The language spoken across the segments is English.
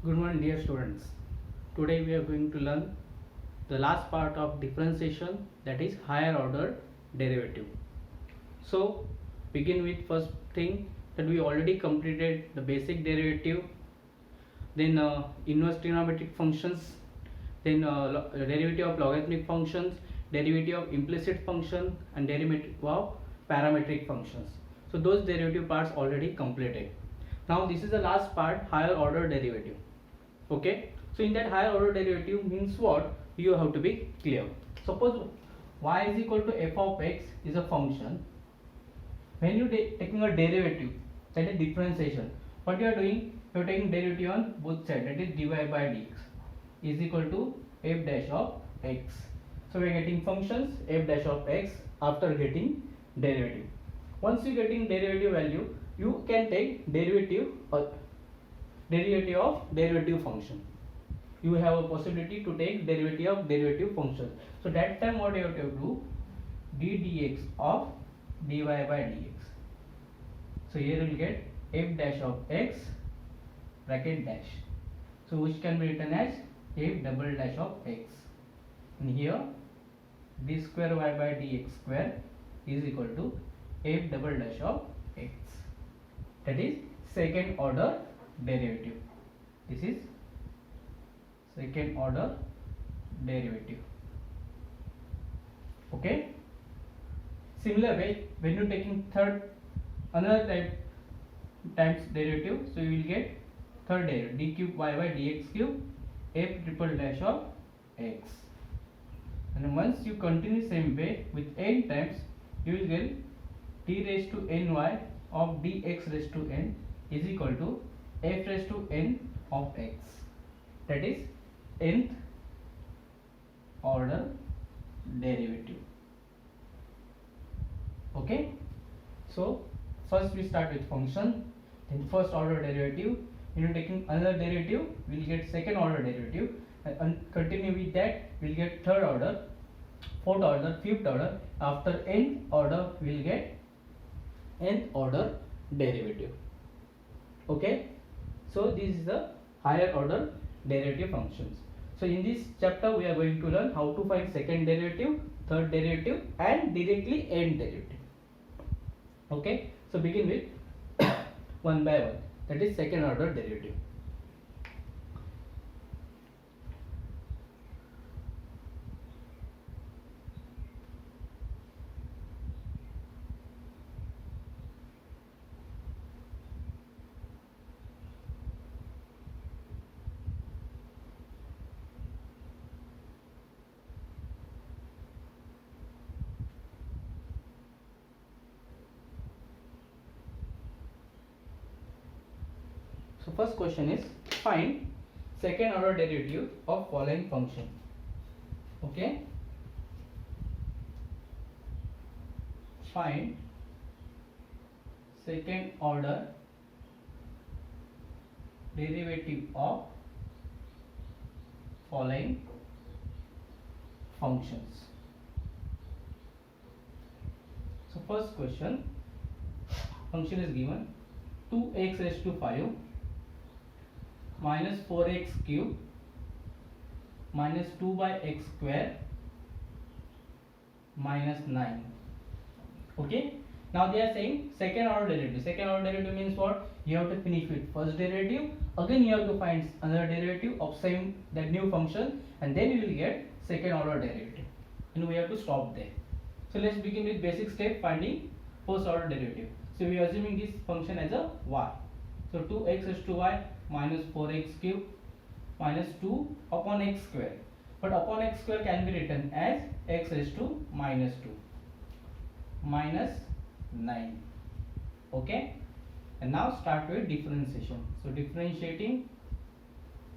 Good morning, dear students. Today we are going to learn the last part of differentiation, that is higher order derivative. So begin with first thing, that we already completed the basic derivative, then inverse trigonometric functions, then derivative of logarithmic functions, derivative of implicit function, and derivative of parametric functions. So those derivative parts already completed. Now this is the last part, higher order derivative. Okay, so in that higher order derivative means what, you have to be clear. Suppose y is equal to f of x is a function. When you taking a derivative, that is differentiation, what you are doing, you are taking derivative on both sides, that is dy by dx is equal to f dash of x. So we are getting functions f dash of x after getting derivative. Once you getting derivative value, you can take derivative of derivative function. You have a possibility to take derivative of derivative function. So that time what you have to do, d dx of dy by dx. So here you will get f dash of x bracket dash, so which can be written as f double dash of x, and here d square y by dx square is equal to f double dash of x. That is second order derivative. This is second order derivative. Okay, similar way, when you taking third another type times derivative, so you will get third derivative, d cube y by dx cube f triple dash of x, and once you continue same way with n times, you will get d raised to ny of dx raised to n is equal to f raised to n of x. That is nth order derivative. Okay, so first we start with function, then first order derivative. When you taking another derivative, we will get second order derivative, and continue with that, we will get third order, fourth order, fifth order. After n order, we will get nth order derivative. Okay, so this is the higher order derivative functions. So in this chapter we are going to learn how to find second derivative, third derivative, and directly nth derivative. Okay, so begin with one by one, that is second order derivative. So first question is, find second order derivative of following function. Okay, find second order derivative of following functions. So first question, function is given 2x raised to 5 minus 4x cube minus 2 by x square minus 9. Okay, now they are saying second order derivative. Second order derivative means what? You have to finish with first derivative, again you have to find another derivative of same that new function, and then you will get second order derivative, and we have to stop there. So let's begin with basic step, finding first order derivative. So we are assuming this function as a y. So 2x raised to y minus 4x cube minus 2 upon x square, but upon x square can be written as x raised to minus 2 minus 9. Okay, and now start with differentiation. So differentiating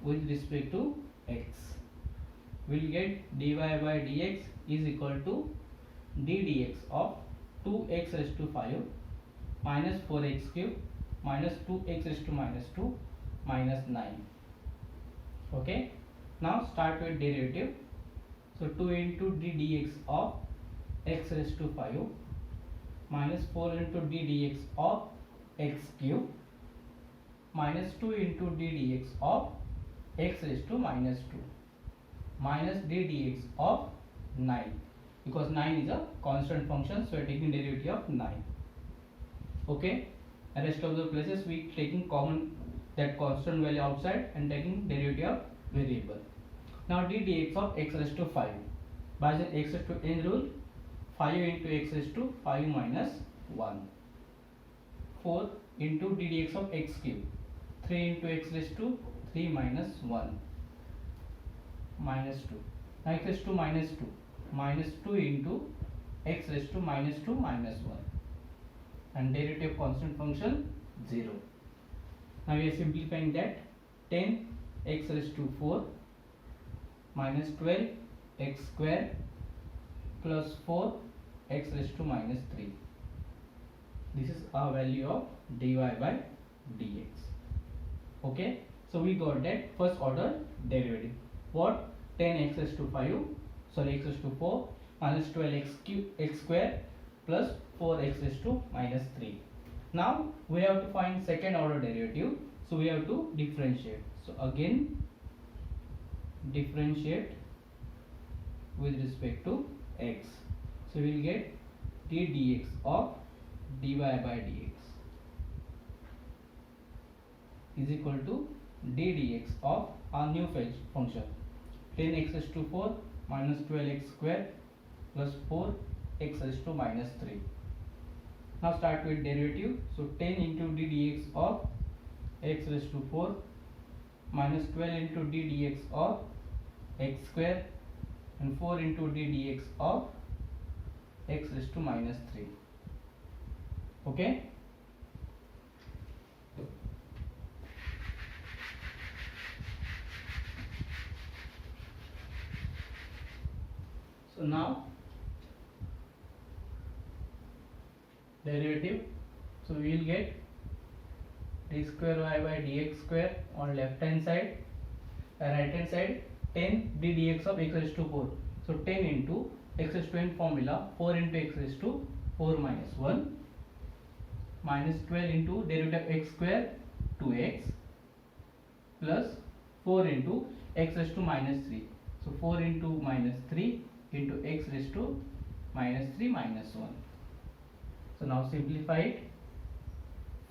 with respect to x, we will get dy by dx is equal to d dx of 2x raised to 5 minus 4x cube minus 2x raised to minus 2 minus 9. Okay, now start with derivative. So 2 into d dx of x raised to 5 minus 4 into d dx of x cube minus 2 into d dx of x raised to minus 2 minus d dx of 9, because 9 is a constant function, so we are taking derivative of 9. Okay, and rest of the places we taking common that constant value outside and taking derivative of variable. Now d dx of x raised to 5, by the x raised to n rule, 5 into x raised to 5 minus 1, 4 into d dx of x cube, 3 into x raised to 3 minus 1 minus 2. Now x raised to minus 2, minus 2 into x raised to minus 2 minus 1, and derivative of constant function 0. Now we are simplifying that. 10 x raised to 4 minus 12 x square plus 4 x raised to minus 3. This is our value of dy by dx. Okay, so we got that first order derivative. What? 10 x raised to 5, sorry, x raised to 4 minus 12 x square plus 4 x raised to minus 3. Now we have to find second order derivative, so we have to differentiate. So again differentiate with respect to x, so we will get d dx of dy by dx is equal to d dx of our new function 10 x raised to 4 minus 12 x square plus 4 x raised to minus 3. Now start with derivative. So 10 into d dx of x raised to 4 minus 12 into d dx of x square and 4 into d dx of x raised to minus 3. Okay. So now derivative, so we will get d square y by dx square on left hand side, right hand side 10 d dx of x raised to 4. So 10 into x raised to n formula, 4 into x raised to 4 minus 1 minus 12 into derivative of x square 2x plus 4 into x raised to minus 3. So 4 into minus 3 into x raised to minus 3 minus 1. So now simplify it.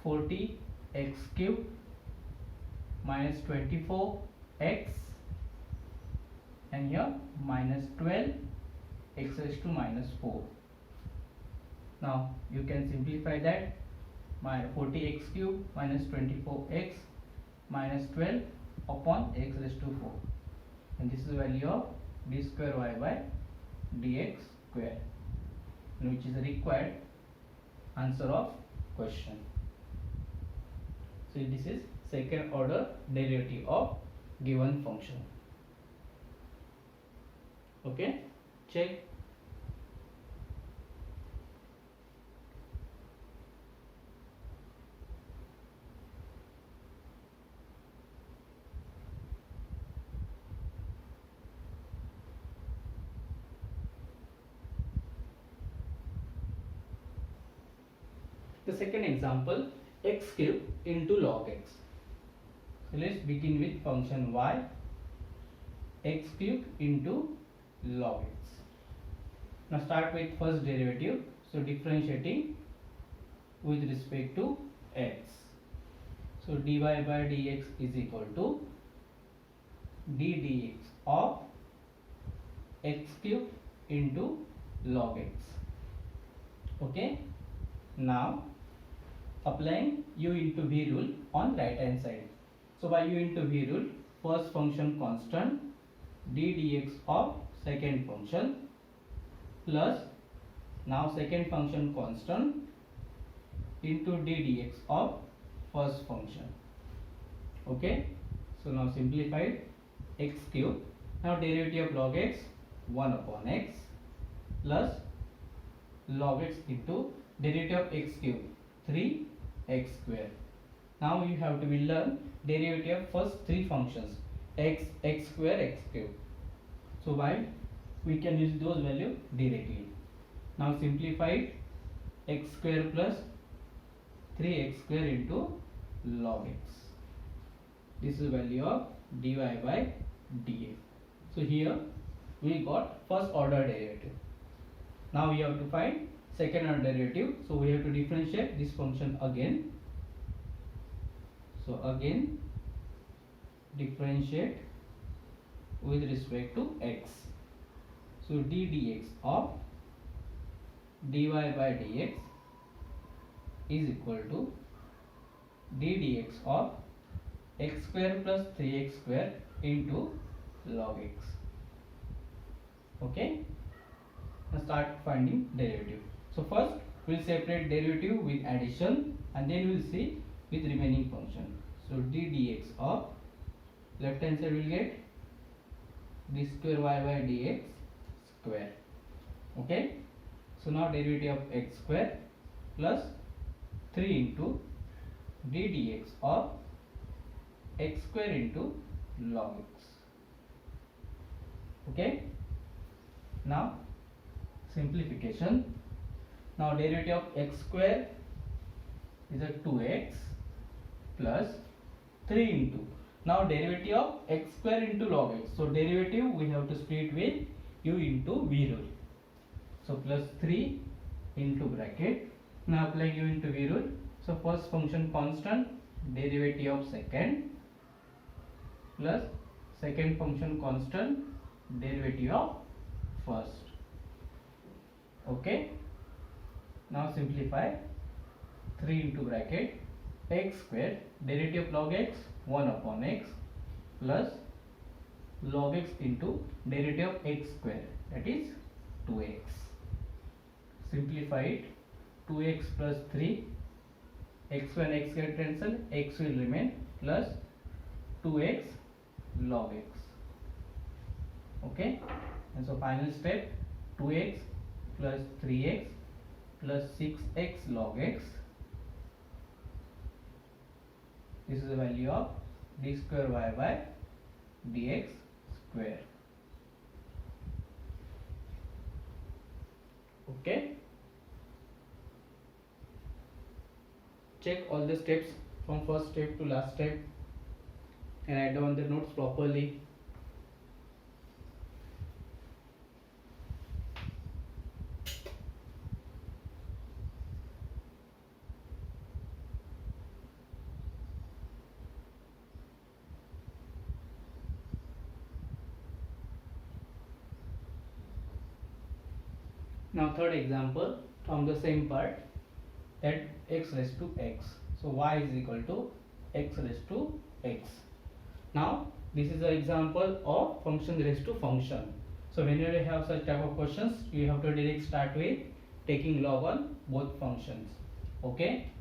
40 x cube minus 24 x and here minus 12 x raised to minus 4. Now you can simplify that. My 40 x cube minus 24 x minus 12 upon x raised to 4, and this is the value of d square y by dx square, which is the required answer of question. So this is second order derivative of given function. Okay, check. The second example, x cube into log x. So let's begin with function y, x cube into log x. Now start with first derivative, so differentiating with respect to x. So dy by dx is equal to d dx of x cube into log x. Okay, now applying u into v rule on right hand side. So by u into v rule, first function constant d dx of second function plus now second function constant into d dx of first function. Okay, so now simplified x cube. Now derivative of log x 1 upon x plus log x into derivative of x cube 3 x square. Now you have to be learn derivative of first three functions x, x square, x cube. So why we can use those value directly. Now simplify it, x square plus 3x square into log x. This is value of dy by dx. So here we got first order derivative. Now we have to find second order derivative. So we have to differentiate this function again. So again differentiate with respect to x. So d dx of dy by dx is equal to d dx of x square plus 3x square into log x. Okay, now start finding derivative. So first we'll separate derivative with addition, and then we'll see with remaining function. So d dx of left hand side will get d square y by dx square. Okay, so now derivative of x square plus 3 into d dx of x square into log x. Okay, now simplification. Now derivative of x square is a 2x plus 3 into, now derivative of x square into log x. So derivative we have to split with u into v rule. So plus 3 into bracket. Now applying u into v rule. So first function constant, derivative of second, plus second function constant, derivative of first. Okay, now simplify. 3 into bracket x square, derivative of log x 1 upon x, plus log x into derivative of x square, that is 2x. Simplify it. 2x plus 3, x1 x get cancel, x will remain, plus 2x log x. Okay, and so final step, 2x plus 3x plus 6x log x. This is the value of d square y by dx square. Okay, check all the steps from first step to last step and write down the notes properly. Now third example from the same part, that x raised to x. So y is equal to x raised to x. Now this is an example of function raised to function. So whenever you have such type of questions, you have to directly start with taking log on both functions. Okay,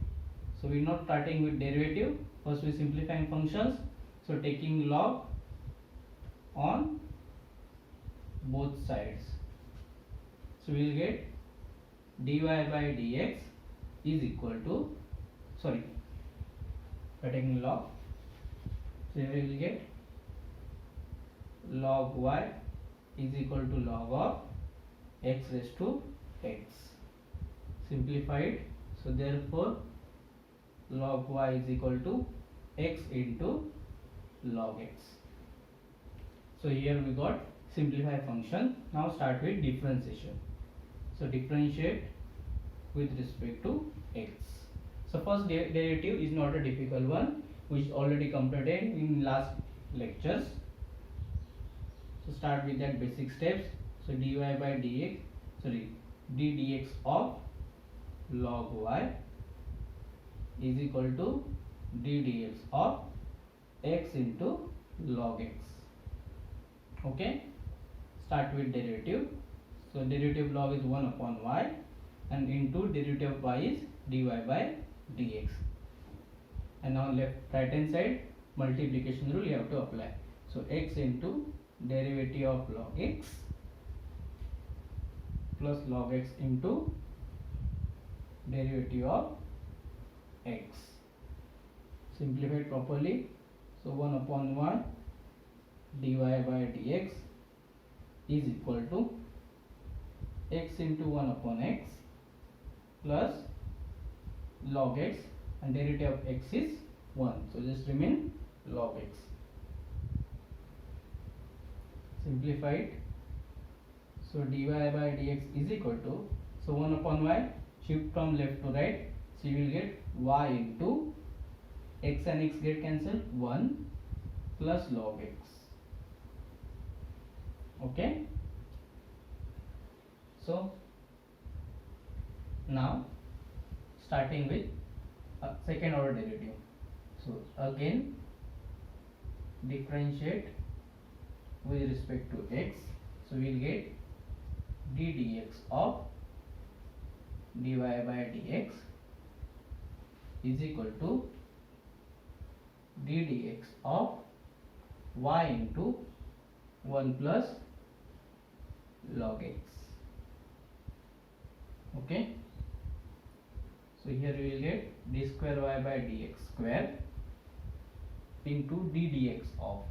so we're not starting with derivative. First we simplifying functions. So taking log on both sides. So we will get dy by dx is equal to, sorry, by taking log, so we will get log y is equal to log of x raised to x. Simplify it. So therefore log y is equal to x into log x. So here we got simplify function. Now start with differentiation. So differentiate with respect to x. So first derivative is not a difficult one, which already completed in last lectures. So start with that basic steps. So dy by dx, sorry, d dx of log y is equal to d dx of x into log x. Okay, start with derivative. So derivative log is 1 upon y, and into derivative of y is dy by dx. And now left right hand side multiplication rule you have to apply. So x into derivative of log x plus log x into derivative of x. Simplify it properly. So 1 upon 1 dy by dx is equal to x into 1 upon x plus log x, and derivative of x is 1. So just remain log x. Simplify it. So dy by dx is equal to, so 1 upon y, shift from left to right, so you will get y into x and x get cancelled, 1 plus log x. Okay. So now starting with second order derivative. So again differentiate with respect to x, so we will get d dx of dy by dx is equal to d dx of y into 1 plus log x. Okay, so here we will get d square y by dx square into d dx of,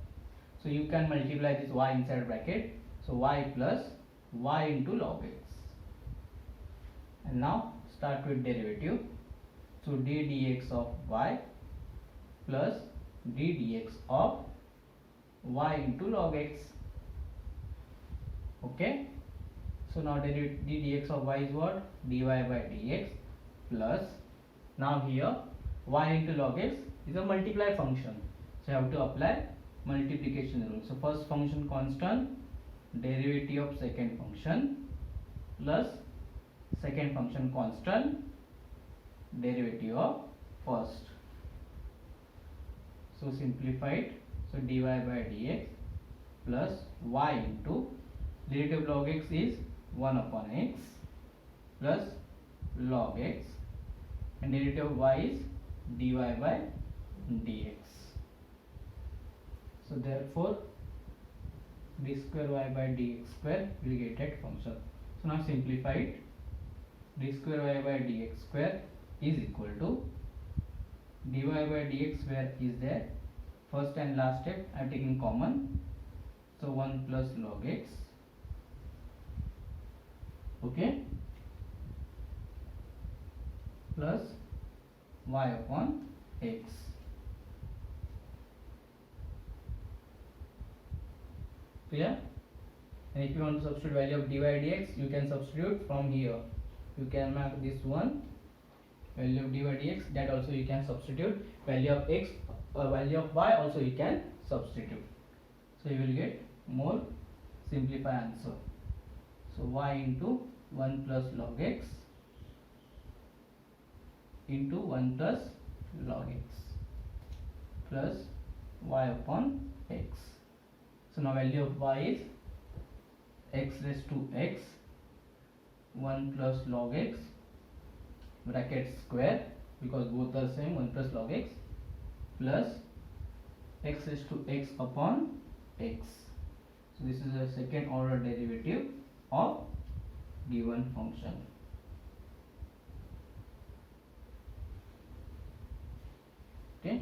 so you can multiply this y inside bracket, so y plus y into log x. And now start with derivative, so d dx of y plus d dx of y into log x. Okay, so now d dx of y is what? Dy by dx plus, now here y into log x is a multiply function, so you have to apply multiplication rule. So first function constant, derivative of second function plus second function constant, derivative of first. So simplify it, so dy by dx plus y into derivative of log x is 1 upon x plus log x, and derivative of y is dy by dx. So therefore d square y by dx square will get that function. So now simplify it, d square y by dx square is equal to dy by dx square is there, first and last step I am taking common, so 1 plus log x. Okay, plus y upon x. Clear? And if you want to substitute value of dy dx, you can substitute from here. You can mark this one, value of dy dx, that also you can substitute, value of x or value of y also you can substitute. So you will get more simplified answer. So y into 1 plus log x into 1 plus log x plus y upon x. So now value of y is x raised to x 1 plus log x bracket square, because both are same, 1 plus log x plus x raised to x upon x. So this is a second order derivative of given function. Okay,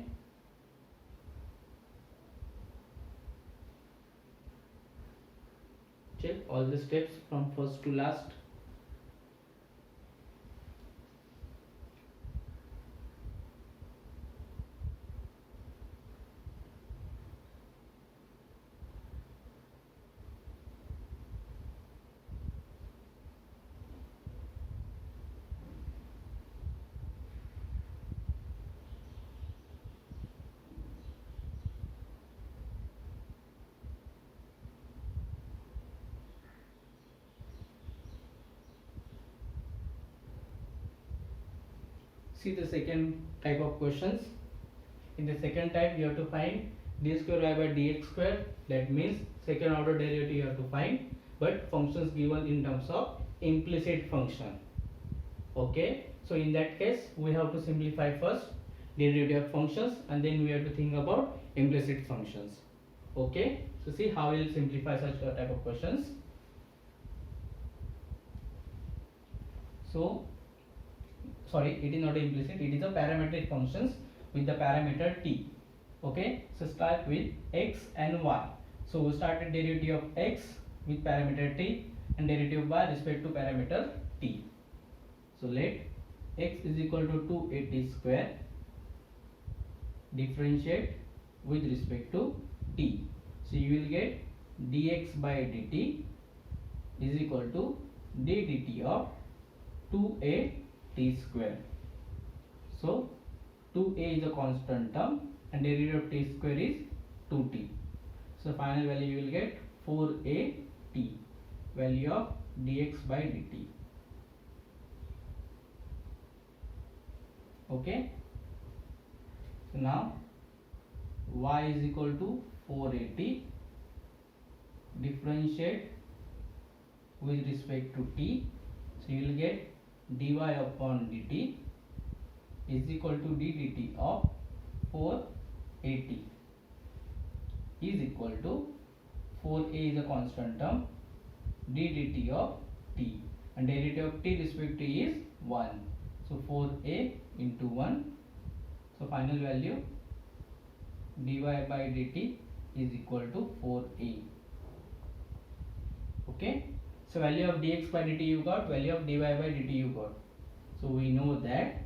check all the steps from first to last. See the second type of questions. In the second type, you have to find d square y by dx square. That means second order derivative you have to find, but functions given in terms of implicit function. Okay, so in that case, we have to simplify first derivative of functions, and then we have to think about implicit functions. Okay, so see how we will simplify such a type of questions. So sorry, it is not implicit, it is a parametric functions with the parameter t. Okay, so start with x and y. So we started derivative of x with parameter t and derivative of y respect to parameter t. So let x is equal to 280 square differentiate with respect to t. So you will get dx by dt is equal to d dt of 2a t square. So 2a is a constant term and derivative of t square is 2t. So final value you will get 4a t, value of dx by dt. Okay. So now y is equal to 480, differentiate with respect to t. So you will get dy upon dt is equal to d dt of 480 is equal to 4a is a constant term, d dt of t, and derivative of t respect to t is 1. So 4a into 1. So final value dy by dt is equal to 4a. Okay. So value of dx by dt you got, value of dy by dt you got. So we know that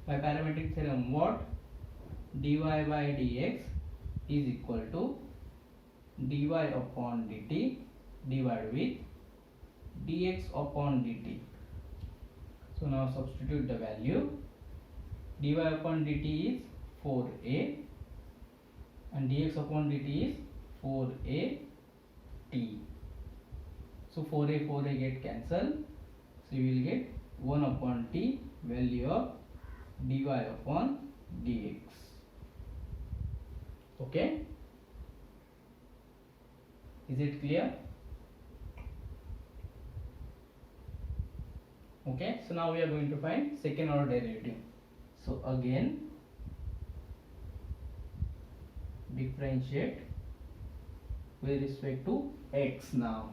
by parametric theorem what dy by dx is equal to dy upon dt divided with dx upon dt. So now substitute the value. Dy upon dt is 4a and dx upon dt is 4a t. So 4a get cancelled. So you will get 1 upon t, value of dy upon dx. Okay. Is it clear? Okay. So now we are going to find second order derivative. So again differentiate with respect to x. Now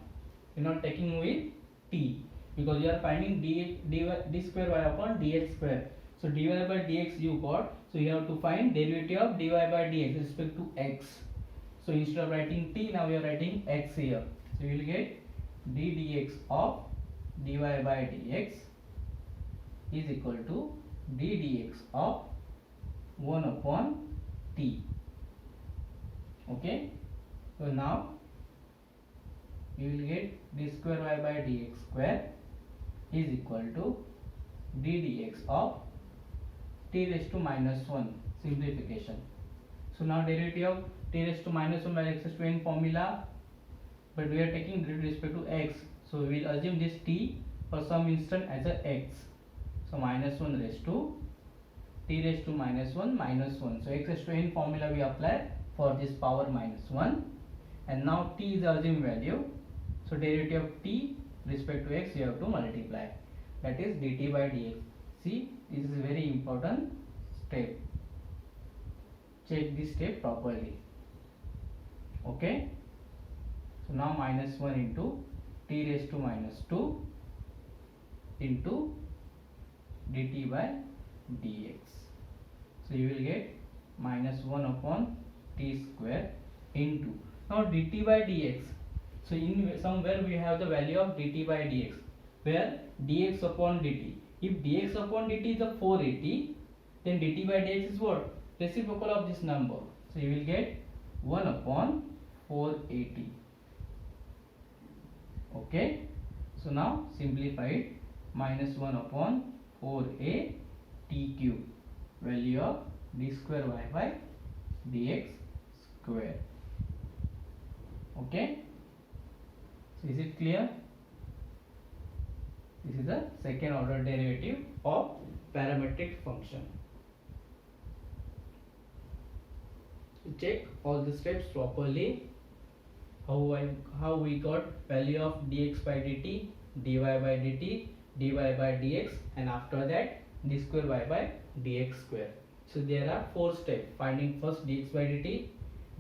you are not taking with t because you are finding d square y upon dx square. So dy by dx you got, so you have to find derivative of dy by dx with respect to x. So instead of writing t, now we are writing x here. So you will get d dx of dy by dx is equal to d dx of 1 upon t. Okay. So now you will get d square y by dx square is equal to d dx of t raised to minus 1, simplification. So now derivative of t raised to minus 1 by x raised to n formula, but we are taking with respect to x. So we will assume this t for some instant as a x. So minus 1 raised to t raised to minus 1 minus 1. So x raised to n formula we apply for this power minus 1, and now t is the assumed value. So derivative of t respect to x you have to multiply, that is dt by dx. See, this is a very important step. Check this step properly. Okay. So now minus 1 into t raised to minus 2 into dt by dx. So you will get minus 1 upon t square into, now dt by dx. So in somewhere we have the value of dt by dx, where dx upon dt. If dx upon dt is a 480, then dt by dx is what? Reciprocal of this number. So you will get 1 upon 480. Okay. So now simplify it. Minus 1 upon 4a t cube, value of d square y by dx square. Okay. So is it clear? This is the second order derivative of parametric function. Check all the steps properly. How we got value of dx by dt, dy by dt, dy by dx, and after that d square y by dx square. So there are 4 steps: finding first dx by dt,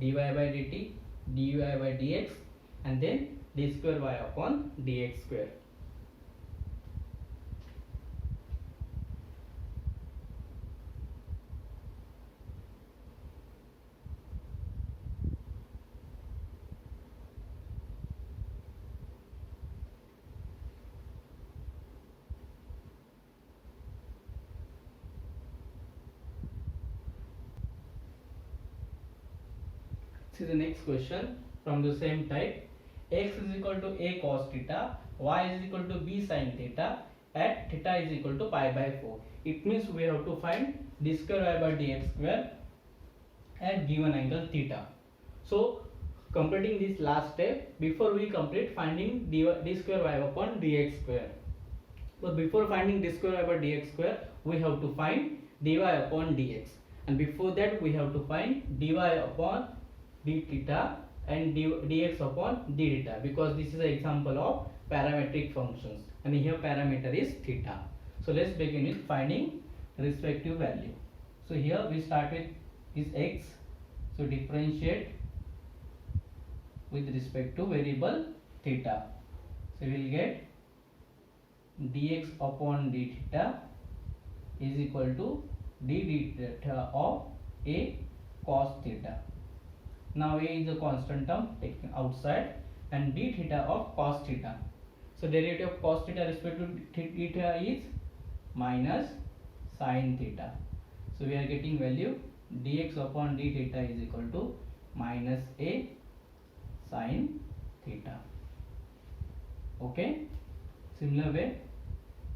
dy by dt, dy by dx, and then d square y upon dx square. This is the next question from the same type. X is equal to a cos theta, y is equal to b sin theta, at theta is equal to pi by 4. It means we have to find d square y by dx square at given angle theta. So completing this last step before we complete finding d square y upon dx square. But before finding d square y by dx square, we have to find dy upon dx, and before that we have to find dy upon d theta and dx upon d theta, because this is an example of parametric functions and here parameter is theta. So let's begin with finding respective value. So here we start with is x, so differentiate with respect to variable theta. So we will get dx upon d theta is equal to d theta of a cos theta. Now a is a constant term taken outside, and d theta of cos theta. So derivative of cos theta respect to theta is minus sin theta. So we are getting value dx upon d theta is equal to minus a sin theta. Okay. Similar way,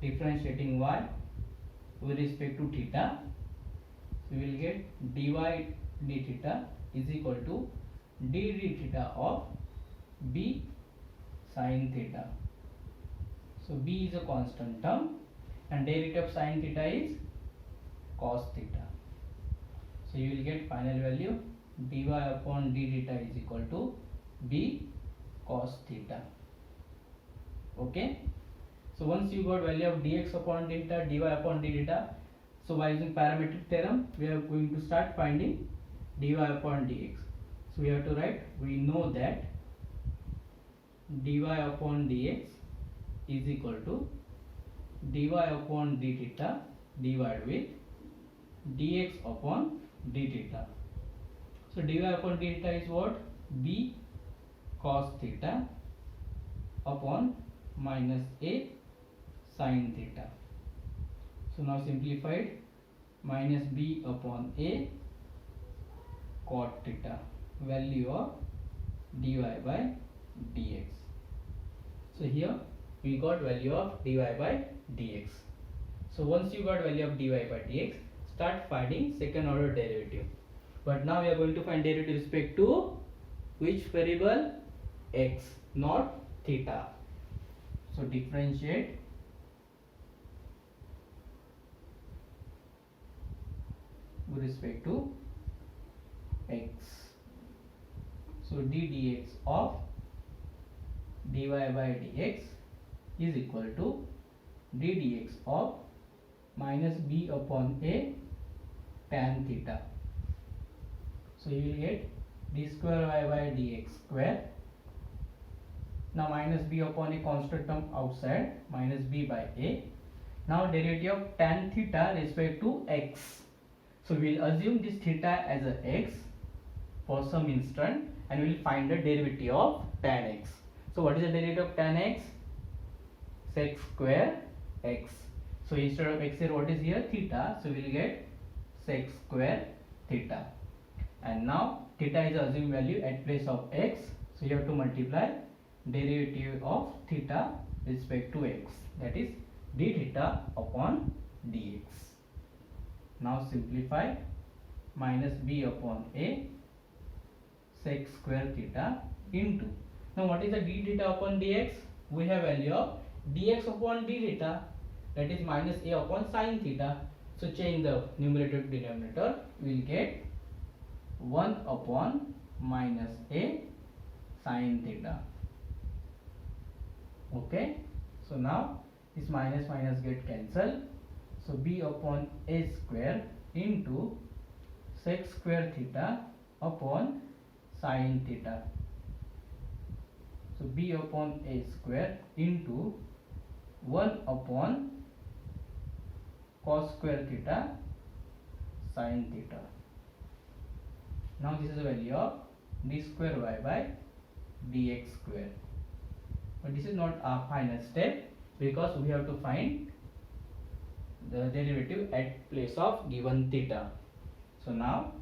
differentiating y with respect to theta, we will get dy d theta is equal to d theta of b sin theta. So b is a constant term and derivative of sin theta is cos theta. So you will get final value dy upon d theta is equal to b cos theta. Okay. So once you got value of dx upon d theta, dy upon d theta, so by using parametric theorem we are going to start finding dy upon dx. So we have to write, we know that dy upon dx is equal to dy upon d theta divided with dx upon d theta. So dy upon d theta is what? B cos theta upon minus a sin theta. So now simplified, minus b upon a cot theta, value of dy by dx. So here we got value of dy by dx. So once you got value of dy by dx, start finding second order derivative. But now we are going to find derivative with respect to which variable? X, not theta. So differentiate with respect to x. So d dx of dy by dx is equal to d dx of minus b upon a tan theta. So you will get d square y by dx square. Now minus b upon a constant term outside, minus b by a. Now derivative of tan theta respect to x. So we will assume this theta as a x for some instant and we will find the derivative of tan x. So what is the derivative of tan x? Sec square x. So instead of x here, what is here? Theta. So we will get sec square theta. And now theta is assumed value at place of x. So you have to multiply derivative of theta with respect to x, that is d theta upon dx. Now simplify, minus b upon a sec square theta into, now what is the d theta upon dx? We have value of dx upon d theta, that is minus a upon sin theta. So change the numerator to denominator, we will get 1 upon minus a sin theta. Okay, so now this minus minus get cancelled. So b upon a square into sec square theta upon sin theta. So b upon a square into 1 upon cos square theta sin theta. Now this is the value of d square y by dx square. But this is not our final step because we have to find the derivative at place of given theta. So now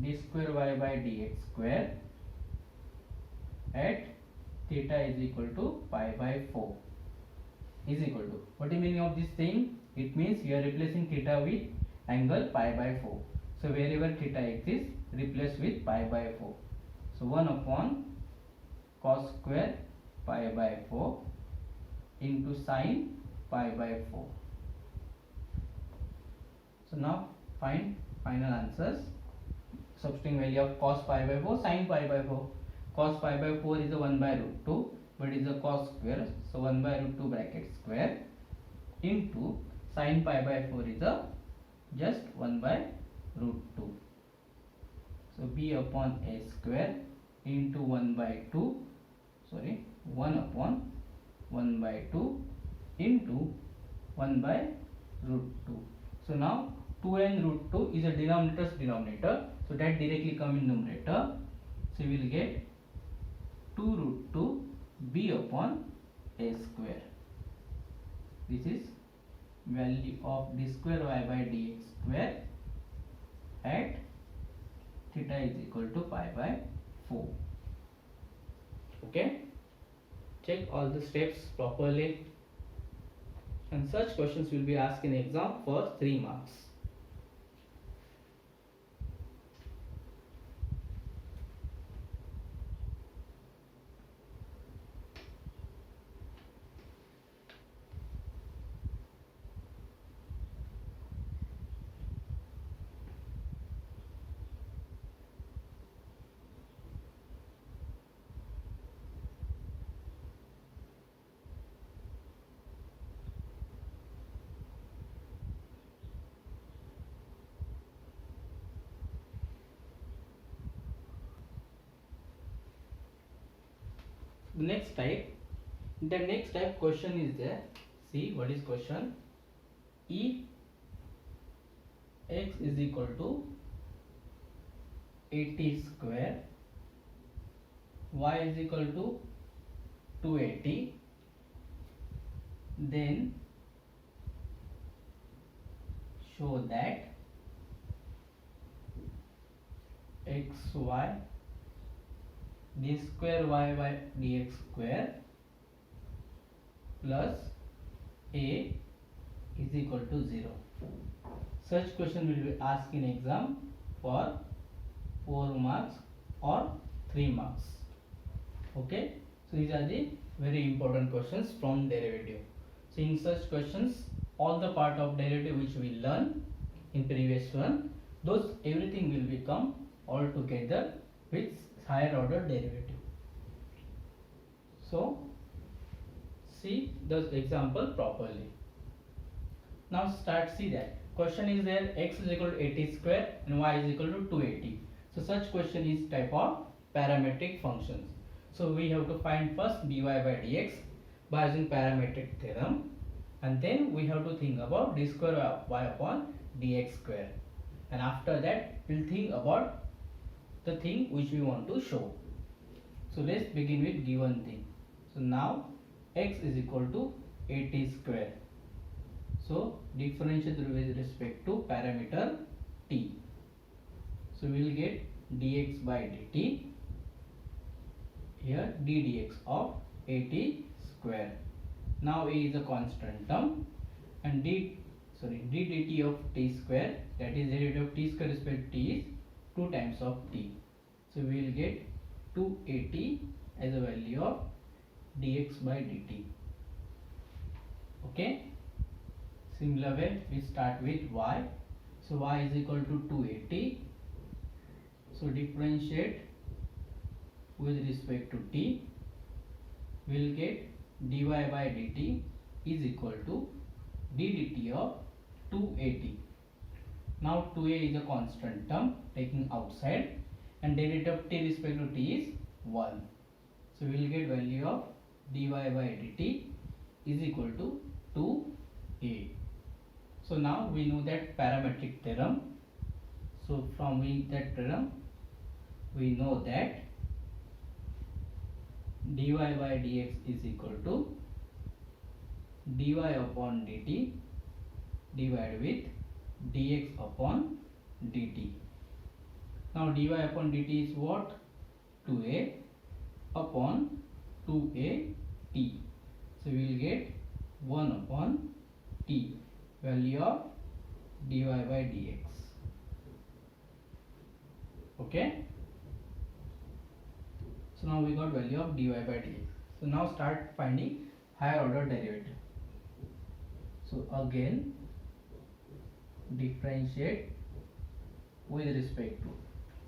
d square y by dx square at theta is equal to pi by 4 is equal to, what is the meaning of this thing? It means you are replacing theta with angle pi by 4. So wherever theta exists, replace with pi by 4. So 1 upon cos square pi by 4 into sin pi by 4. So now find final answers. Substituting value of cos pi by 4, sin pi by 4. Cos pi by 4 is a 1 by root 2, but it is a cos square, so 1 by root 2 bracket square into sin pi by 4 is a just 1 by root 2. So b upon a square into 1 by 2, 1 upon 1 by 2 into 1 by root 2. So now 2 and root 2 is a denominator's denominator, so that directly come in numerator. So we will get 2 root 2 b upon a square. This is value of d square y by dx square at theta is equal to pi by 4. Okay, check all the steps properly, and such questions will be asked in exam for 3 marks. The next type question is there. See what is question. E x is equal to 80 square, y is equal to 280, then show that xy d square y by dx square plus a is equal to 0. Such question will be asked in exam for 4 marks or 3 marks. Okay, so these are the very important questions from derivative. So in such questions, all the part of derivative which we learn in previous one, those everything will become all together with higher order derivative. So see the example properly. Now start see that question is there, x is equal to 80 square and y is equal to 280. So such question is type of parametric functions. So we have to find first dy by dx by using parametric theorem, and then we have to think about d square y upon dx square, and after that we'll think about the thing which we want to show. So let's begin with given thing. So now x is equal to 80 square. So differentiate with respect to parameter t. So we will get dx by dt, here d dx of 80 square. Now a is a constant term, and d dt of t square, that is derivative of t square respect to t, is 2 times of t. So we will get 280 as a value of dx by dt. Okay, similar way we start with y. So y is equal to 280. So differentiate with respect to t, we will get dy by dt is equal to d dt of 280. Now 2a is a constant term taking outside, and derivative of t respect to t is 1. So we will get value of dy by dt is equal to 2a. So now we know that parametric theorem. So from that theorem we know that dy by dx is equal to dy upon dt divided with dx upon dt. Now dy upon dt is what? 2a upon 2a t. So we will get 1 upon t, value of dy by dx. Okay. So now we got value of dy by dx. So now start finding higher order derivative. So again differentiate with respect to.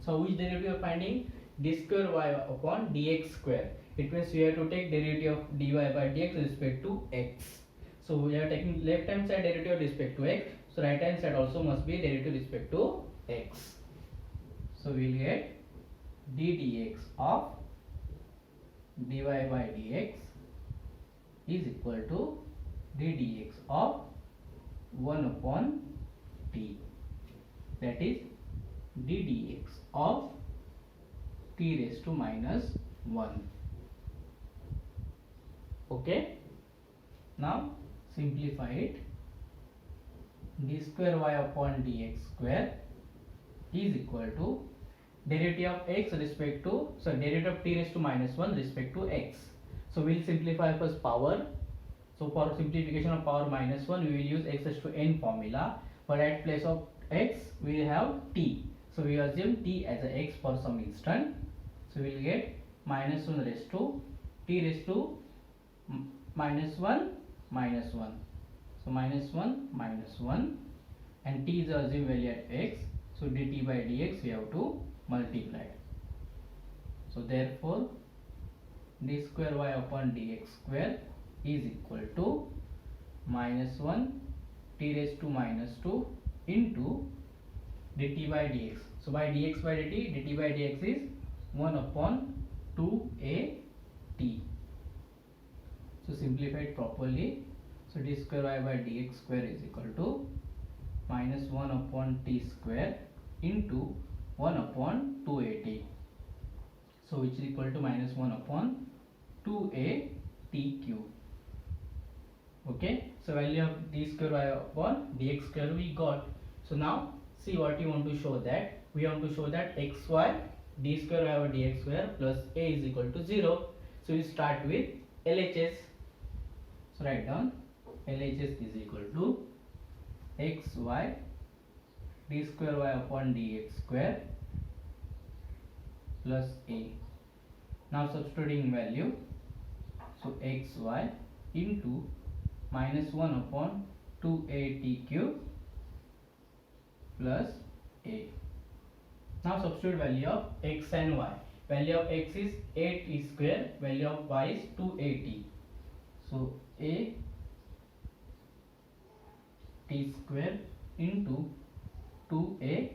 So which derivative we are finding? D square y upon dx square. It means we have to take derivative of dy by dx with respect to x. So we are taking left hand side derivative with respect to x. So right hand side also must be derivative with respect to x. So we will get d dx of dy by dx is equal to d dx of 1 upon t, that is d dx of t raised to minus 1. Okay. Now simplify it. D square y upon dx square is equal to derivative of x respect to, so derivative of t raised to minus 1 respect to x. So we will simplify first power. So for simplification of power minus 1 we will use x raised to n formula, but at place of x we will have t. So we assume t as a x for some instant. So we will get minus 1 raised to t raised to minus 1 minus 1. So minus 1 and t is assumed value at x. So dt by dx we have to multiply. So therefore d square y upon dx square is equal to minus 1 t raised to minus 2 into dt by dx. So by dx by dt by dx is 1 upon 2a t. So simplify it properly. So d square y by dx square is equal to minus 1 upon t square into 1 upon 2at. So which is equal to minus 1 upon 2a t cube. Okay. So value of d square y upon dx square we got. So now see what you want to show, that we want to show that xy d square y over dx square plus a is equal to 0. So we start with LHS. So write down LHS is equal to xy d square y upon dx square plus a. Now substituting value, so xy into minus 1 upon 2at cube plus a. Now substitute value of x and y. Value of x is 8t square, value of y is 2at. So a t square into 2at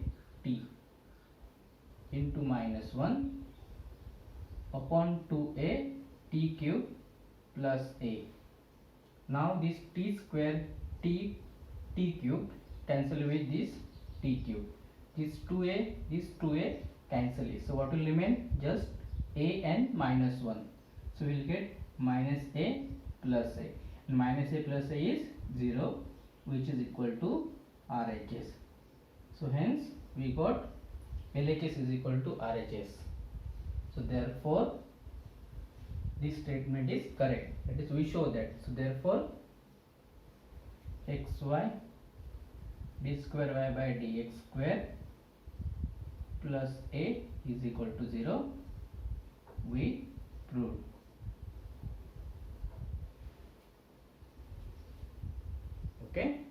into minus 1 upon 2a t cube plus a. Now this t square t cube cancel with this t cube. This 2a cancel it. So what will remain? Just a and minus 1. So we will get minus a plus a. And minus a plus a is 0, which is equal to RHS. So hence we got LHS is equal to RHS. So therefore this statement is correct. That is, we show that. So therefore xy d square y by dx square plus a is equal to 0. We proved. Okay.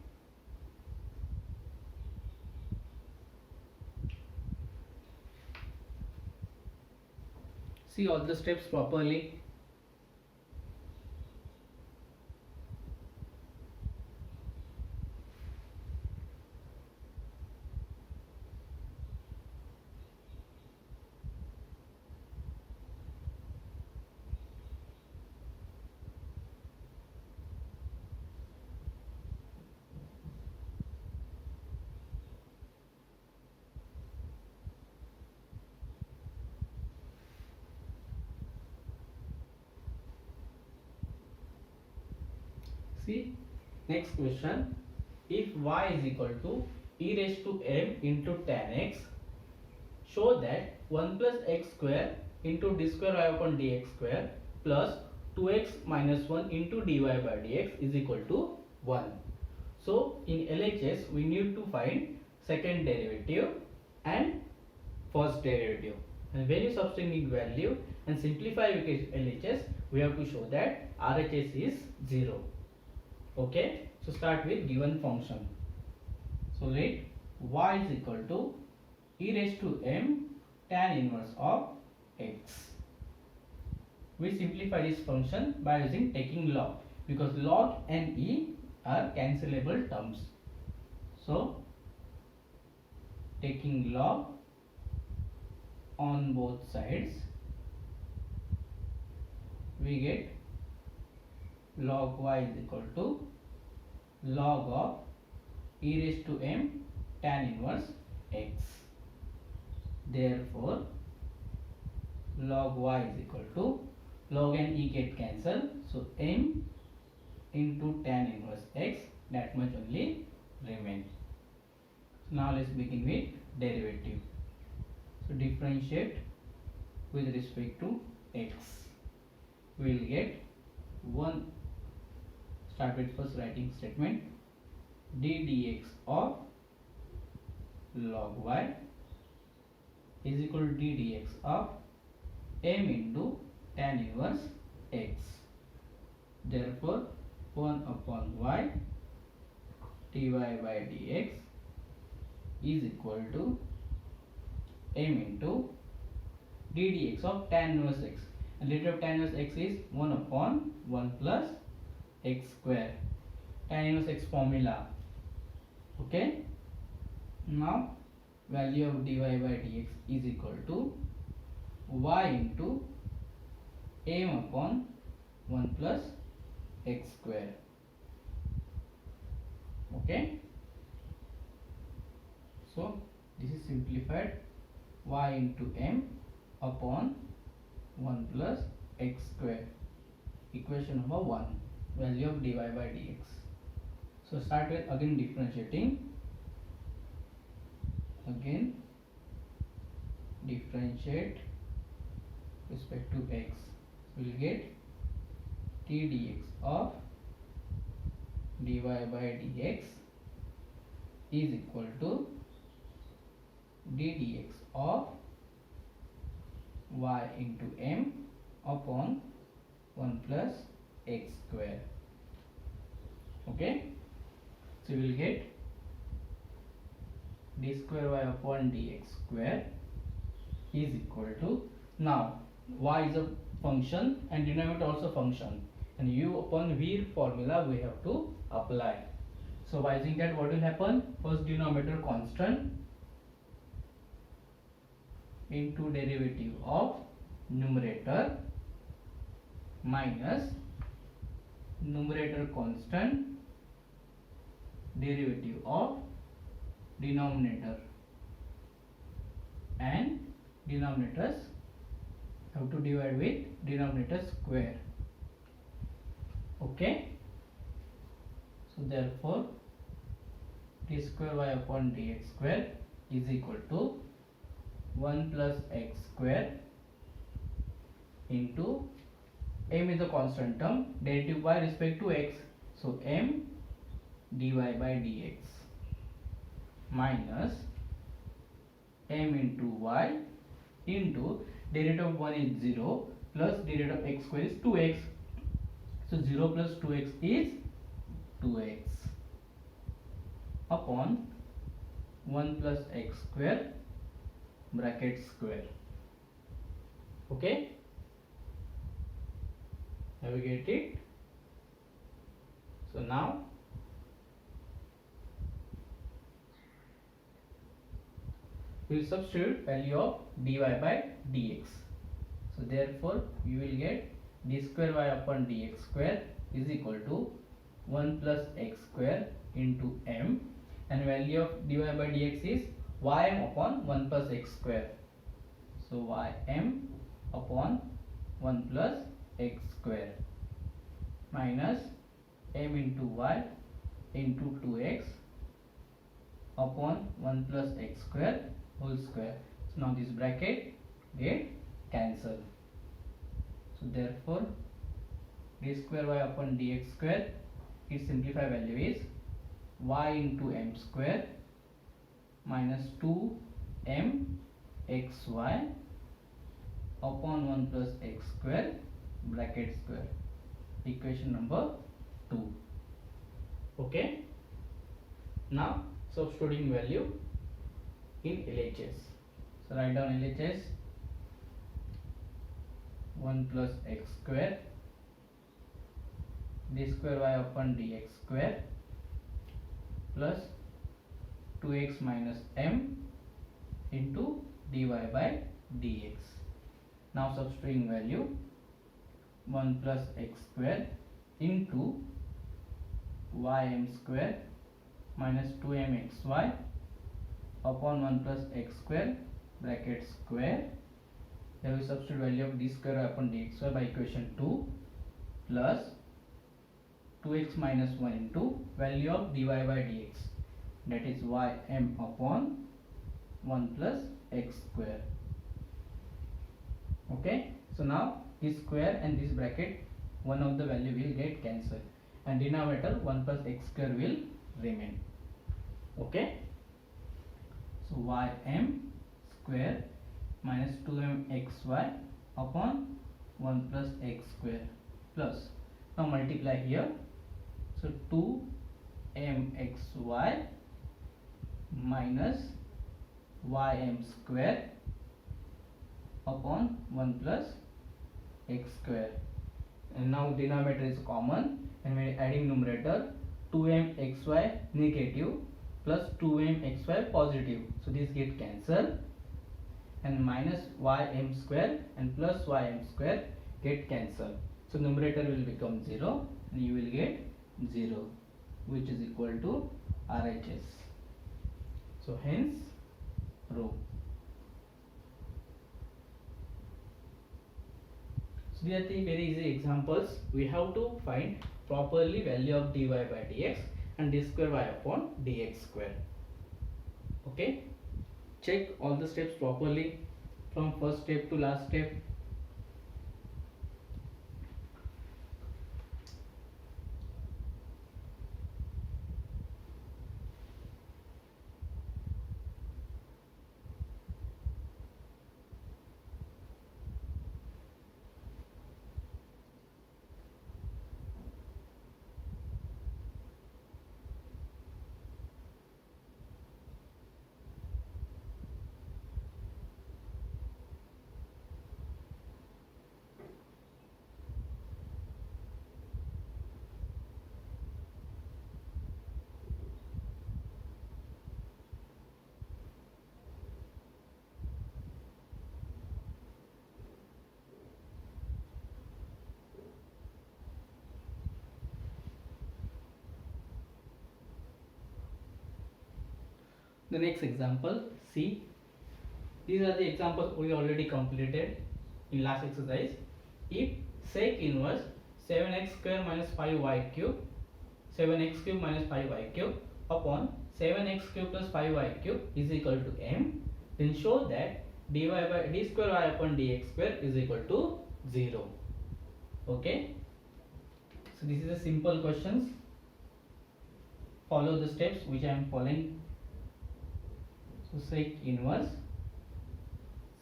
See all the steps properly. See, next question. If y is equal to e raised to m into tan x, show that 1 plus x square into d square y upon dx square plus 2x minus 1 into dy by dx is equal to 1. So in LHS we need to find second derivative and first derivative, and when you substitute value and simplify with LHS, we have to show that RHS is 0. Okay, so start with given function. So let y is equal to e raised to m tan inverse of x. We simplify this function by using taking log, because log and e are cancelable terms. So taking log on both sides, we get log y is equal to log of e raised to m tan inverse x. Therefore log y is equal to, log and e get cancelled, so m into tan inverse x, that much only remains. Now let's begin with derivative. So differentiate with respect to x. We will get 1. Start with first writing statement, d dx of log y is equal to d dx of m into tan inverse x. Therefore 1 upon y dy by dx is equal to m into d dx of tan inverse x, and derivative of tan inverse x is 1 upon 1 plus x square, tan inverse x formula. Okay, now value of dy by dx is equal to y into m upon 1 plus x square. Okay, so this is simplified, y into m upon 1 plus x square, equation number 1, value of dy by dx. So start with again differentiating, again differentiate respect to x. So we will get t dx of dy by dx is equal to d dx of y into m upon 1 plus x square. Okay, so we will get d square y upon dx square is equal to, now y is a function and denominator also function, and u upon v formula we have to apply. So by using that, what will happen? First denominator constant into derivative of numerator minus numerator constant derivative of denominator, and denominators have to divide with denominator square. Okay, so therefore d square y upon dx square is equal to 1 plus x square into m is a constant term, derivative by respect to x, so m dy by dx minus m into y into derivative of 1 is 0 plus derivative of x square is 2x, so 0 plus 2x is 2x upon 1 plus x square bracket square. Okay, have you get it? So now we will substitute value of dy by dx. So therefore you will get d square y upon dx square is equal to 1 plus x square into m, and value of dy by dx is ym upon 1 plus x square, so ym upon 1 plus x square minus m into y into 2x upon 1 plus x square whole square. So now this bracket get cancelled. So therefore d square y upon dx square, its simplified value is y into m square minus 2m xy upon 1 plus x square bracket square. Equation number 2. Okay. Now substituting value in LHS. So write down LHS 1 plus x square d square y upon dx square plus 2x minus m into dy by dx. Now substituting value 1 plus x square into ym square minus 2mxy upon 1 plus x square bracket square. Here we substitute value of d square upon dx square by equation 2 plus 2x minus 1 into value of dy by dx, that is ym upon 1 plus x square. Okay, so now this square and this bracket, one of the value will get cancelled and denominator 1 plus x square will remain. Okay, so ym square minus 2mxy upon 1 plus x square plus, now multiply here, so 2mxy minus ym square upon 1 plus x square, and now denominator is common and we are adding numerator 2mxy negative plus 2mxy positive, so this get cancelled and minus ym square and plus ym square get cancelled, so numerator will become 0 and you will get 0, which is equal to RHS. So hence rho. So these are the very easy examples. We have to find properly value of dy by dx and d square y upon dx square. Okay, check all the steps properly from first step to last step. The next example, see, these are the examples we already completed in last exercise. If sec inverse 7x square minus 5y cube, 7x cube minus 5y cube upon 7x cube plus 5y cube is equal to m, then show that dy by d square y upon dx square is equal to 0. Okay, so this is a simple questions. Follow the steps which I am following. So sec inverse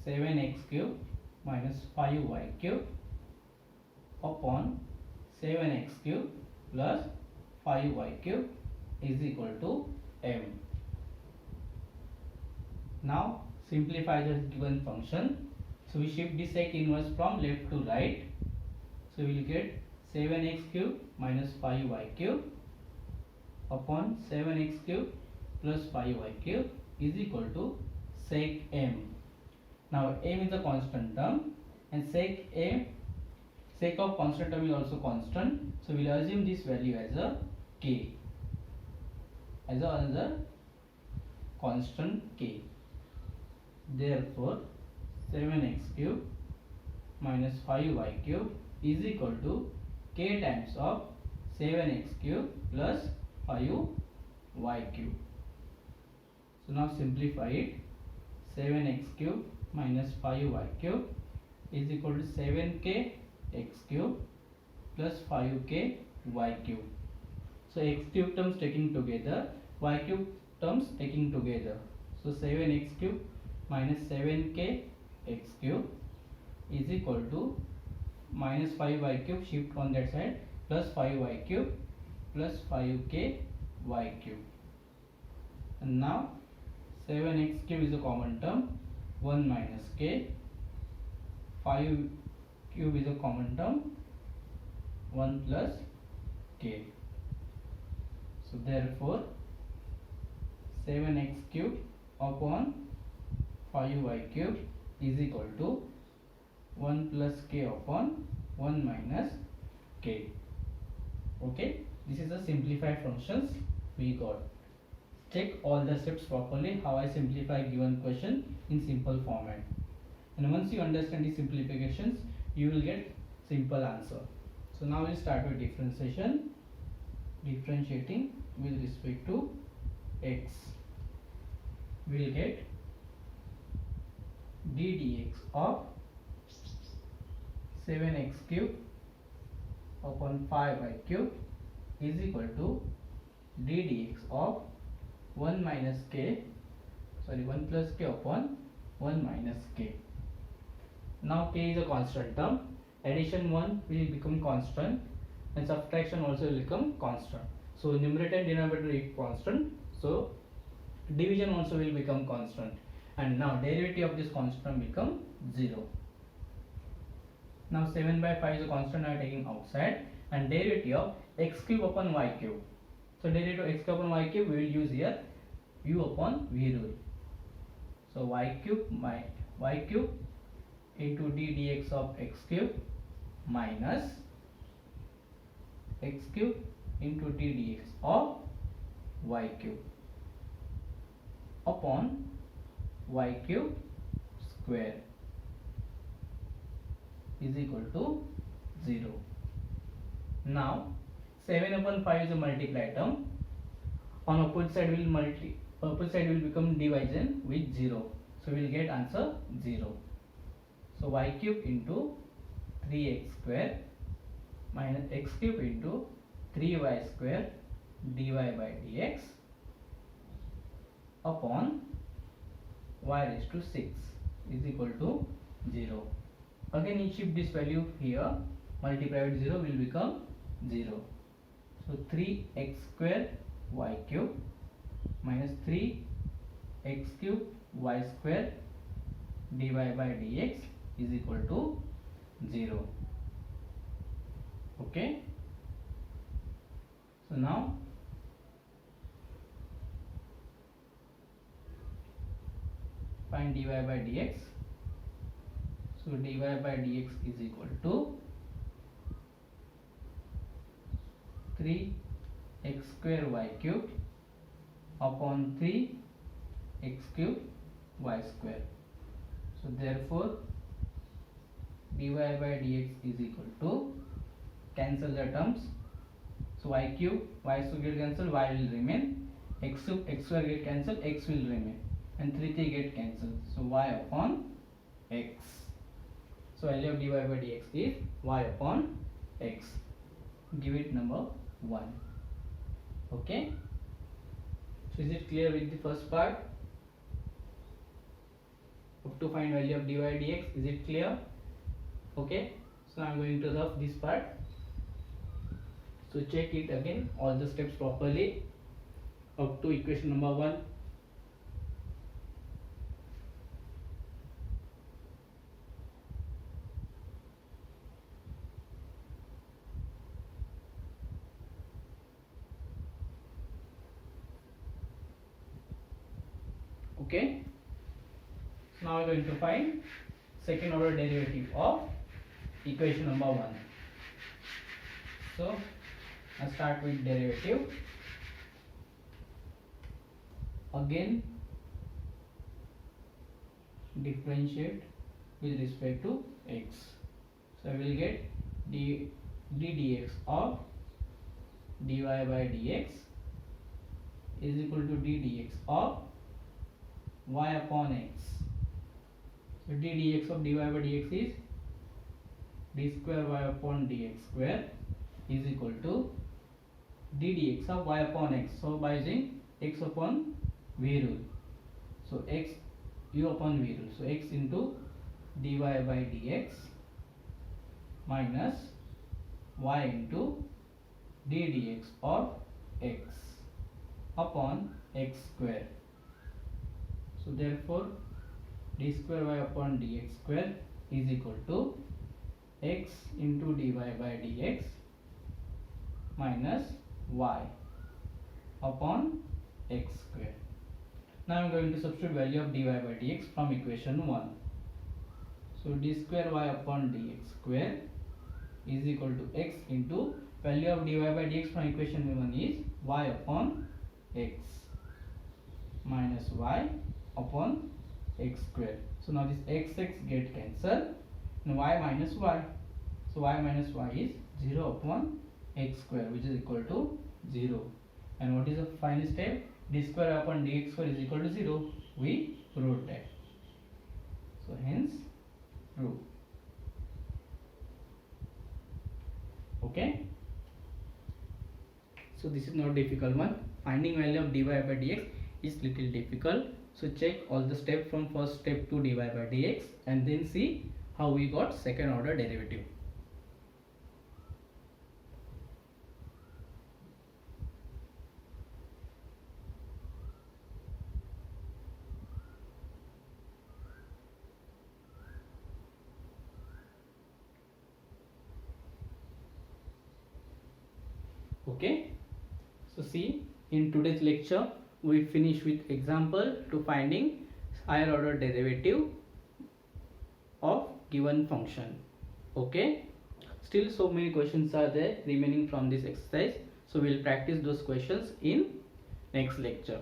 7x cube minus 5y cube upon 7x cube plus 5y cube is equal to m. Now simplify the given function. So we shift the sec inverse from left to right. So we will get 7x cube minus 5y cube upon 7x cube plus 5y cube is equal to sec m. Now m is a constant term and sec of constant term is also constant, so we will assume this value as a k, as another constant k. Therefore 7x cube minus 5y cube is equal to k times of 7x cube plus 5y cube. So now simplify it. 7x cube minus 5y cube is equal to 7k x cube plus 5k y cube. So x cube terms taking together, y cube terms taking together. So 7x cube minus 7k x cube is equal to minus 5y cube, shift on that side, plus 5y cube plus 5k y cube. And now 7x cube is a common term, 1 minus k, 5 cube is a common term, 1 plus k. So therefore 7x cube upon 5y cube is equal to 1 plus k upon 1 minus k. Okay, this is the simplified functions we got. Check all the steps properly, how I simplify given question in simple format. And once you understand the simplifications, you will get simple answer. So now we'll start with differentiation. Differentiating with respect to x, we will get d dx of 7x cube upon 5y cube is equal to d dx of 1 minus k, 1 plus k upon 1 minus k. Now k is a constant term, addition 1 will become constant and subtraction also will become constant. So numerator and denominator is constant, so division also will become constant, and now derivative of this constant become 0. Now 7 by 5 is a constant I am taking outside, and derivative of x cube upon y cube. So derivative of x cube upon y cube we will use here u upon v rule. So y cube into d dx of x cube minus x cube into d dx of y cube upon y cube square is equal to 0. Now 7 upon 5 is a multiply term. On opposite side will become division with 0. So we will get answer 0. So y cube into 3x square minus x cube into 3y square dy by dx upon y raised to 6 is equal to 0. Again you shift this value here, multiply with 0 will become 0. So 3x square y cube minus 3x cube y square dy by dx is equal to 0. Okay. So now find dy by dx. So dy by dx is equal to 3x square y cube upon 3x cube y square. So therefore dy by dx is equal to, cancel the terms. So y cube, y square get cancelled, y will remain, x cube, x square get cancelled, x will remain, and 3 get cancelled. So y upon x. So value of dy by dx is y upon x. Give it number 1. Okay. So is it clear with the first part? Up to find value of dy dx. Is it clear? Okay. So I am going to solve this part. So check it again, all the steps properly up to equation number 1. Okay. So now we are going to find second order derivative of equation number 1. So I start with derivative. Again differentiate with respect to x. So I will get d dx of dy by dx is equal to d dx of y upon x So d dx of dy by dx is d square y upon dx square is equal to d dx of y upon x. So by using x upon v rule, so x u upon v rule, so x into dy by dx minus y into d dx of x upon x square. So therefore d square y upon dx square is equal to x into dy by dx minus y upon x square. Now I am going to substitute value of dy by dx from equation 1. So d square y upon dx square is equal to x into value of dy by dx from equation 1 is y upon x minus y upon x square. So now this x get cancelled and y minus y. So y minus y is 0 upon x square, which is equal to 0. And what is the final step? D square upon dx square is equal to 0. We wrote that. So hence true. Okay. So this is not difficult one. Finding value of dy by dx is little difficult. So check all the steps from first step to dy by dx and then see how we got second order derivative. Okay. So see, in today's lecture we finish with example to finding higher order derivative of given function. Okay, still so many questions are there remaining from this exercise, so we'll practice those questions in next lecture.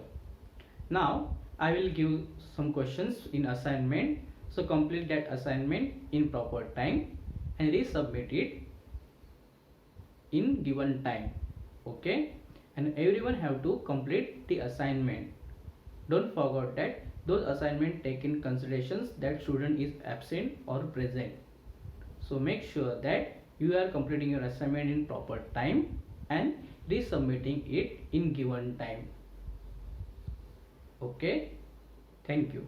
Now I will give some questions in assignment, so complete that assignment in proper time and resubmit it in given time. Okay, and everyone have to complete the assignment. Don't forget that those assignment take in considerations that student is absent or present. So make sure that you are completing your assignment in proper time and resubmitting it in given time. Okay, thank you.